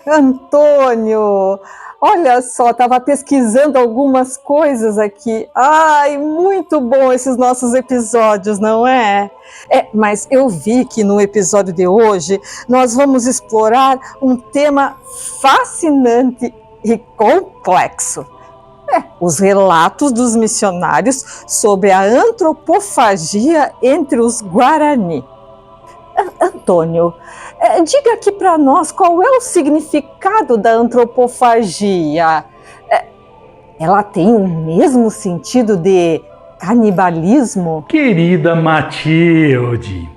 Antônio, olha só, estava pesquisando algumas coisas aqui. Ai, muito bom esses nossos episódios, não é? Mas eu vi que no episódio de hoje nós vamos explorar um tema fascinante e complexo. Os relatos dos missionários sobre a antropofagia entre os Guarani. Antônio, diga aqui para nós qual é o significado da antropofagia. Ela tem o mesmo sentido de canibalismo? Querida Matilde,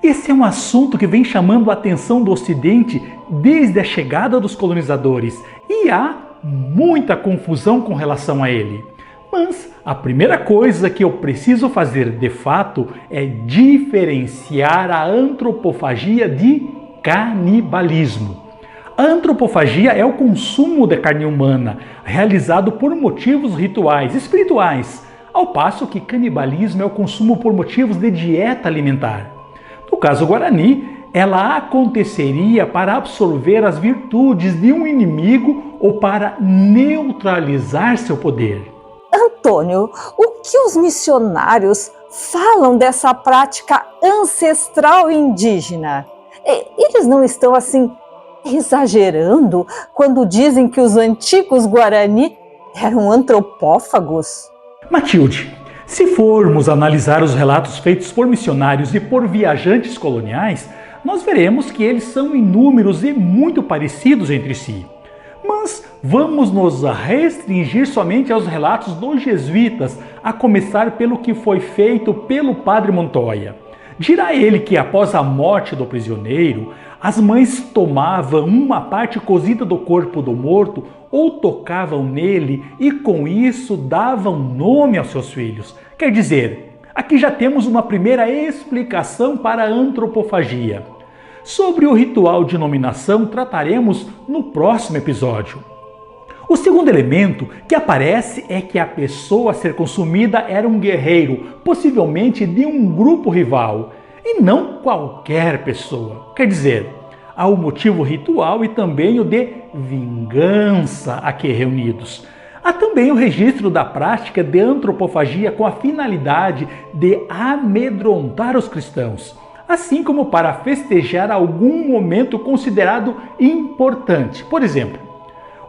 esse é um assunto que vem chamando a atenção do Ocidente desde a chegada dos colonizadores e há muita confusão com relação a ele. Mas a primeira coisa que eu preciso fazer de fato é diferenciar a antropofagia de canibalismo. A antropofagia é o consumo da carne humana, realizado por motivos rituais, espirituais, ao passo que canibalismo é o consumo por motivos de dieta alimentar. No caso Guarani, ela aconteceria para absorver as virtudes de um inimigo ou para neutralizar seu poder. Antônio, o que os missionários falam dessa prática ancestral indígena? Eles não estão assim exagerando quando dizem que os antigos Guarani eram antropófagos? Matilde, se formos analisar os relatos feitos por missionários e por viajantes coloniais, nós veremos que eles são inúmeros e muito parecidos entre si. Mas vamos nos restringir somente aos relatos dos jesuítas, a começar pelo que foi feito pelo padre Montoya. Dirá ele que após a morte do prisioneiro, as mães tomavam uma parte cozida do corpo do morto ou tocavam nele e com isso davam nome aos seus filhos. Quer dizer, aqui já temos uma primeira explicação para a antropofagia. Sobre o ritual de nominação trataremos no próximo episódio. O segundo elemento que aparece é que a pessoa a ser consumida era um guerreiro, possivelmente de um grupo rival, e não qualquer pessoa. Quer dizer, há o motivo ritual e também o de vingança aqui reunidos. Há também o registro da prática de antropofagia com a finalidade de amedrontar os cristãos, assim como para festejar algum momento considerado importante. Por exemplo,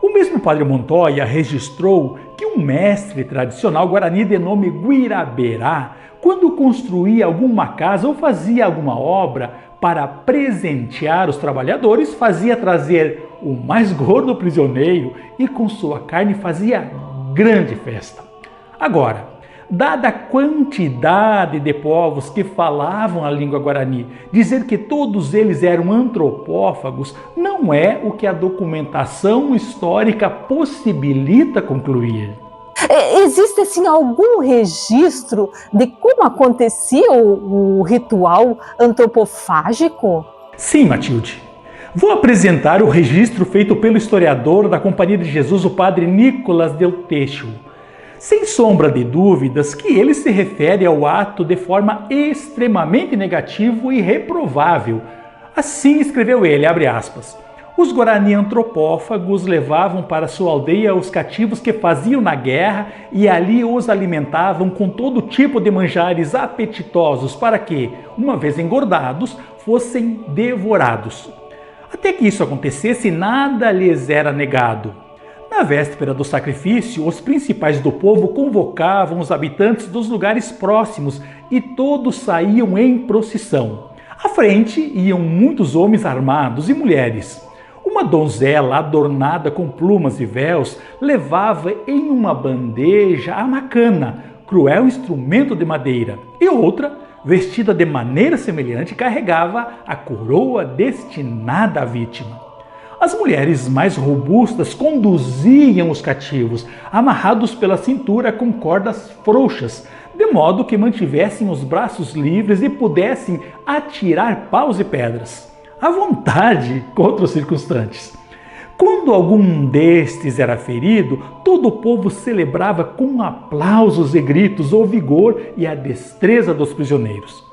o mesmo padre Montoya registrou que um mestre tradicional guarani de nome Guiraberá, quando construía alguma casa ou fazia alguma obra para presentear os trabalhadores, fazia trazer o mais gordo prisioneiro e com sua carne fazia grande festa. Agora, dada a quantidade de povos que falavam a língua guarani, dizer que todos eles eram antropófagos não é o que a documentação histórica possibilita concluir. Existe assim algum registro de como acontecia o ritual antropofágico? Sim, Matilde. Vou apresentar o registro feito pelo historiador da Companhia de Jesus, o padre Nicolas Del Techo. Sem sombra de dúvidas que ele se refere ao ato de forma extremamente negativa e reprovável. Assim escreveu ele, abre aspas, os Guarani antropófagos levavam para sua aldeia os cativos que faziam na guerra e ali os alimentavam com todo tipo de manjares apetitosos para que, uma vez engordados, fossem devorados. Até que isso acontecesse, nada lhes era negado. Na véspera do sacrifício, os principais do povo convocavam os habitantes dos lugares próximos e todos saíam em procissão. À frente iam muitos homens armados e mulheres. Uma donzela adornada com plumas e véus levava em uma bandeja a macana, cruel instrumento de madeira, e outra, vestida de maneira semelhante, carregava a coroa destinada à vítima. As mulheres mais robustas conduziam os cativos, amarrados pela cintura com cordas frouxas, de modo que mantivessem os braços livres e pudessem atirar paus e pedras, à vontade contra os circunstantes. Quando algum destes era ferido, todo o povo celebrava com aplausos e gritos o vigor e a destreza dos prisioneiros.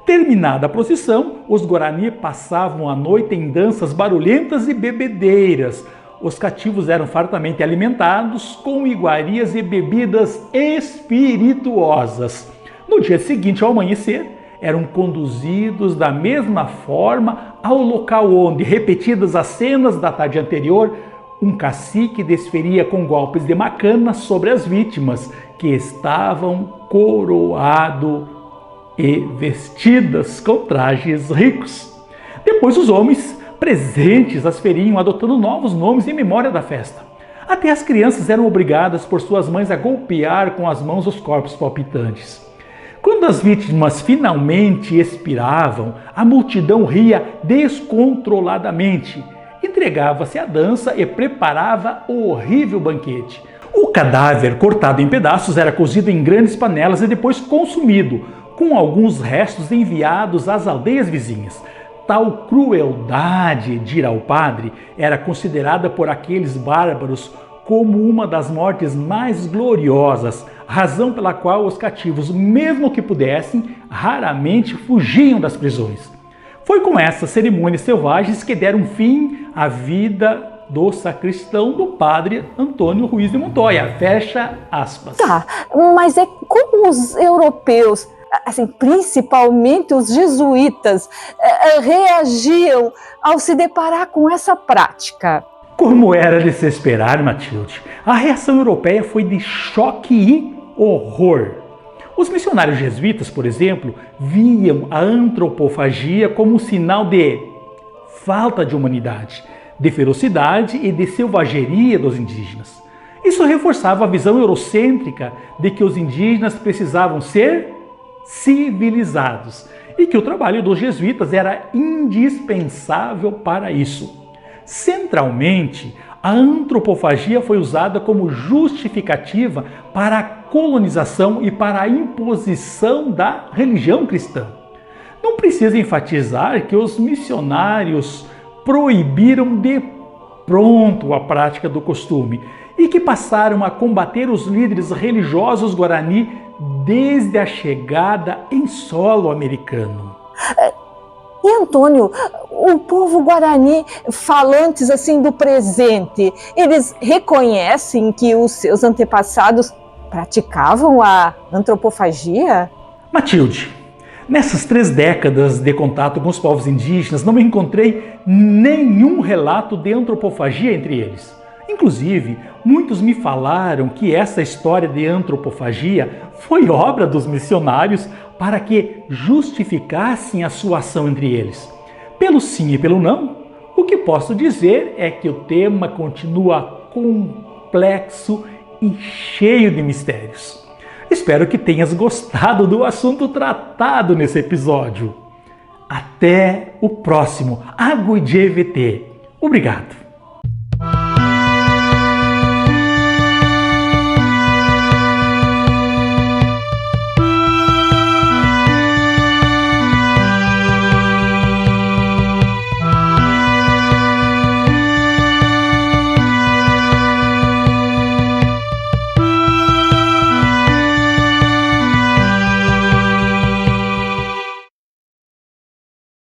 Terminada a procissão, os Guarani passavam a noite em danças barulhentas e bebedeiras. Os cativos eram fartamente alimentados com iguarias e bebidas espirituosas. No dia seguinte, ao amanhecer, eram conduzidos da mesma forma ao local onde, repetidas as cenas da tarde anterior, um cacique desferia com golpes de macana sobre as vítimas, que estavam coroadas e vestidas com trajes ricos. Depois os homens presentes as feriam, adotando novos nomes em memória da festa. Até as crianças eram obrigadas por suas mães a golpear com as mãos os corpos palpitantes. Quando as vítimas finalmente expiravam, a multidão ria descontroladamente, entregava-se à dança e preparava o horrível banquete. O cadáver, cortado em pedaços, era cozido em grandes panelas e depois consumido, com alguns restos enviados às aldeias vizinhas. Tal crueldade, dirá o padre, era considerada por aqueles bárbaros como uma das mortes mais gloriosas, razão pela qual os cativos, mesmo que pudessem, raramente fugiam das prisões. Foi com essas cerimônias selvagens que deram fim à vida do sacristão do padre Antônio Ruiz de Montoya. Fecha aspas. Tá, mas é como os europeus, assim, principalmente os jesuítas, reagiam ao se deparar com essa prática? Como era de se esperar, Matilde, a reação europeia foi de choque e horror. Os missionários jesuítas, por exemplo, viam a antropofagia como um sinal de falta de humanidade, de ferocidade e de selvageria dos indígenas. Isso reforçava a visão eurocêntrica de que os indígenas precisavam ser civilizados e que o trabalho dos jesuítas era indispensável para isso. Centralmente, a antropofagia foi usada como justificativa para a colonização e para a imposição da religião cristã. Não precisa enfatizar que os missionários proibiram de pronto a prática do costume e que passaram a combater os líderes religiosos guarani desde a chegada em solo americano. E Antônio, o povo guarani, falantes assim do presente, eles reconhecem que os seus antepassados praticavam a antropofagia? Matilde, nessas 3 décadas de contato com os povos indígenas, não encontrei nenhum relato de antropofagia entre eles. Inclusive, muitos me falaram que essa história de antropofagia foi obra dos missionários para que justificassem a sua ação entre eles. Pelo sim e pelo não, o que posso dizer é que o tema continua complexo e cheio de mistérios. Espero que tenhas gostado do assunto tratado nesse episódio. Até o próximo Água de EVT. Obrigado.